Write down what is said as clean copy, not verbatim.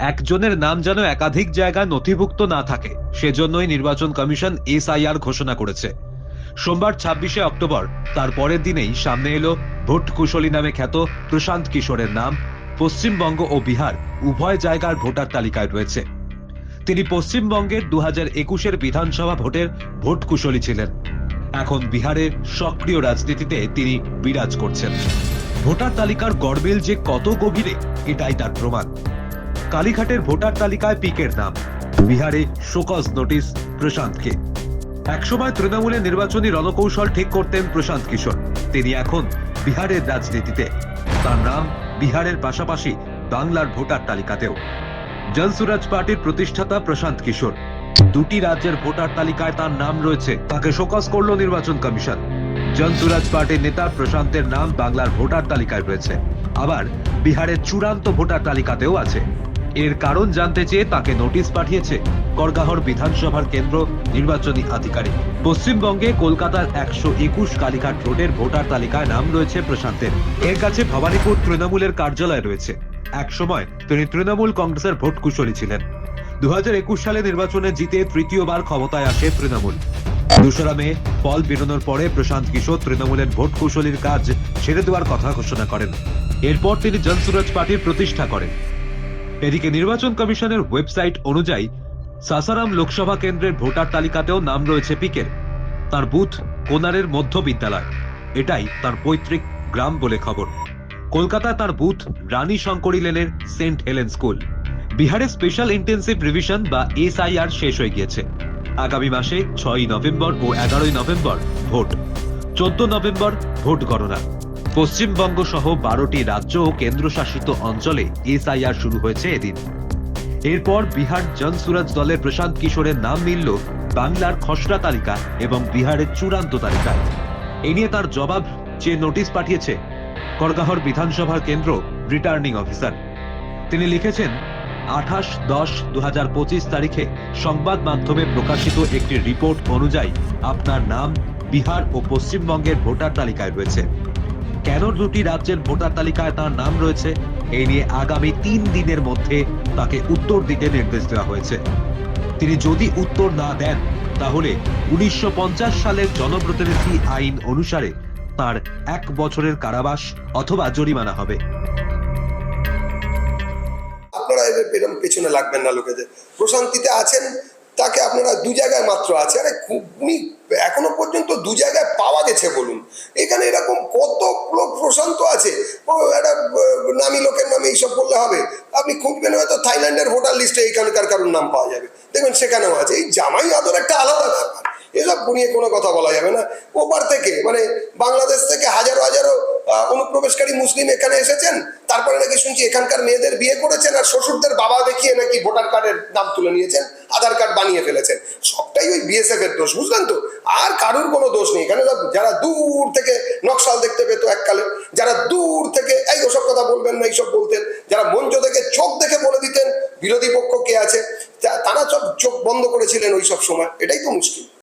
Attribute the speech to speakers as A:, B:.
A: একজনের নাম যেন একাধিক জায়গায় নথিভুক্ত না থাকে, সেজন্যই নির্বাচন কমিশন এসআইআর ঘোষণা করেছে। সোমবার 26শে অক্টোবর, তার পরের দিনেই সামনে এলো ভোট কুশলী নামে খ্যাত প্রশান্ত কিশোরের নাম পশ্চিমবঙ্গ ও বিহার উভয় জায়গার ভোটার তালিকায় রয়েছে। তিনি পশ্চিমবঙ্গের 2021-এর বিধানসভা ভোটের ভোট কুশলী ছিলেন। এখন বিহারের সক্রিয় রাজনীতিতে তিনি বিরাজ করছেন। ভোটার তালিকার গড়মিল যে কত গভীরে, এটাই তার প্রমাণ। কালীঘাটের ভোটার তালিকায় পিকের নাম, বিহারে শোকজ নোটিশ প্রশান্তকে। একসময় তৃণমূলের নির্বাচনী রণকৌশল ঠিক করতেন প্রশান্ত কিশোর। তিনি এখন বিহারের রাজনীতিতে। তার নাম বিহারের পাশাপাশি বাংলার ভোটার তালিকাতেও। জনসুরাজ পার্টির প্রতিষ্ঠাতা প্রশান্ত কিশোর, দুটি রাজ্যের ভোটার তালিকায় তার নাম রয়েছে। তাকে শোকজ করল নির্বাচন কমিশন। জনসুরাজ পার্টির নেতা প্রশান্তের নাম বাংলার ভোটার তালিকায় রয়েছে, আবার বিহারের চূড়ান্ত ভোটার তালিকাতেও আছে। এর কারণ জানতে চেয়ে তাকে নোটিশ পাঠিয়েছে করগাহর বিধানসভার কেন্দ্র নির্বাচনী আধিকারিক। পশ্চিমবঙ্গে কলকাতার 121 কালীঘাট রোডের ভোটার তালিকায় নাম রয়েছে প্রশান্তের। এর কাছে ভবানীপুর তৃণমূলের কার্যালয় রয়েছে। এক সময় তিনি তৃণমূল কংগ্রেসের ভোট কুশলী ছিলেন। 2021 সালে নির্বাচনে জিতে তৃতীয়বার ক্ষমতায় আসে তৃণমূল। 2রা মে ফল বেরোনোর পরে প্রশান্ত কিশোর তৃণমূলের ভোট কুশলীর কাজ ছেড়ে দেওয়ার কথা ঘোষণা করেন। এরপর তিনি জনসুরাজ পার্টির প্রতিষ্ঠা করেন। এদিকে নির্বাচন কমিশনের ওয়েবসাইট অনুযায়ী সাসারাম লোকসভা কেন্দ্রের ভোটার তালিকাতেও নাম রয়েছে পিকের। তার বুথ কোনারের মধ্য বিদ্যালয়, এটাই তার পৈতৃক গ্রাম বলে খবর। কলকাতায় তার বুথ রানী শঙ্করী লেনের সেন্ট হেলেন স্কুল। বিহারে স্পেশাল ইন্টেন্সিভ রিভিশন বা এসআইআর শেষ হয়ে গিয়েছে। আগামী মাসে 6ই নভেম্বর ও 11ই নভেম্বর ভোট, 14 নভেম্বর ভোট গণনা। পশ্চিমবঙ্গ সহ 12টি রাজ্য ও কেন্দ্রশাসিত অঞ্চলে এসআইআর শুরু হয়েছে এদিন। এরপর বিহার জনসুরাজ দলের প্রশান্ত কিশোরের নাম মিলল বাংলার খসড়া তালিকা এবং বিহারের চূড়ান্ত তালিকায়। এ নিয়ে তার জবাব চেয়ে নোটিশ পাঠিয়েছে করগাহর বিধানসভার কেন্দ্র রিটার্নিং অফিসার। তিনি লিখেছেন, 28/10/2025 তারিখে সংবাদ মাধ্যমে প্রকাশিত একটি রিপোর্ট অনুযায়ী আপনার নাম বিহার ও পশ্চিমবঙ্গের ভোটার তালিকায় রয়েছে। কেন দুটি রাজ্যের ভোটার তালিকায় তার নাম রয়েছে, এই নিয়ে আগামী 3 দিনের মধ্যে তাকে উত্তর দিতে নির্দেশ দেওয়া হয়েছে। তিনি যদি উত্তর না দেন, তাহলে 1950 সালের জনপ্রতিনিধি আইন অনুসারে তার 1 বছরের কারাবাস অথবা জরিমানা হবে।
B: আপনারা এরকম পেছনে লাগবেন না লোকেদের। প্রশান্তিতে আছেন, তাকে আপনারা 2 জায়গায় মাত্র আছে। আরে উনি এখনো পর্যন্ত 2 জায়গায় পাওয়া গেছে বলুন। এখানে এরকম কত লোক প্রশান্ত আছে, একটা নামী লোকের নামে এইসব বললে হবে? আপনি খুঁজবেন, হয়তো থাইল্যান্ডের ভোটার লিস্টে এইখানকার কারোর নাম পাওয়া যাবে, দেখবেন সেখানেও আছে। এই জামাই আদর একটা আলাদা ব্যাপার, এসব নিয়ে কোনো কথা বলা যাবে না। ওপার থেকে মানে বাংলাদেশ থেকে হাজারো হাজারো অনুপ্রবেশকারী মুসলিম এখানে এসেছেন, তারপরে নাকি শুনছি এখানকার মেয়েদের বিয়ে করেছেন আর শ্বশুরদের বাবা দেখিয়ে নাকি ভোটার কার্ডের নাম তুলে নিয়েছেন, আধার কার্ড বানিয়ে ফেলেছেন। সবটাই ওই বিএসএফ এর দোষ, বুঝলেন তো? আর কারোর কোনো দোষ নেই এখানে। যারা দূর থেকে নকশাল দেখতে পেত এককালে, যারা দূর থেকে এই ওসব কথা বলবেন না এইসব বলতেন, যারা মঞ্চ থেকে চোখ দেখে বলে দিতেন বিরোধী পক্ষ কে আছে, তারা সব চোখ বন্ধ করেছিলেন ওই সব সময়। এটাই তো মুশকিল।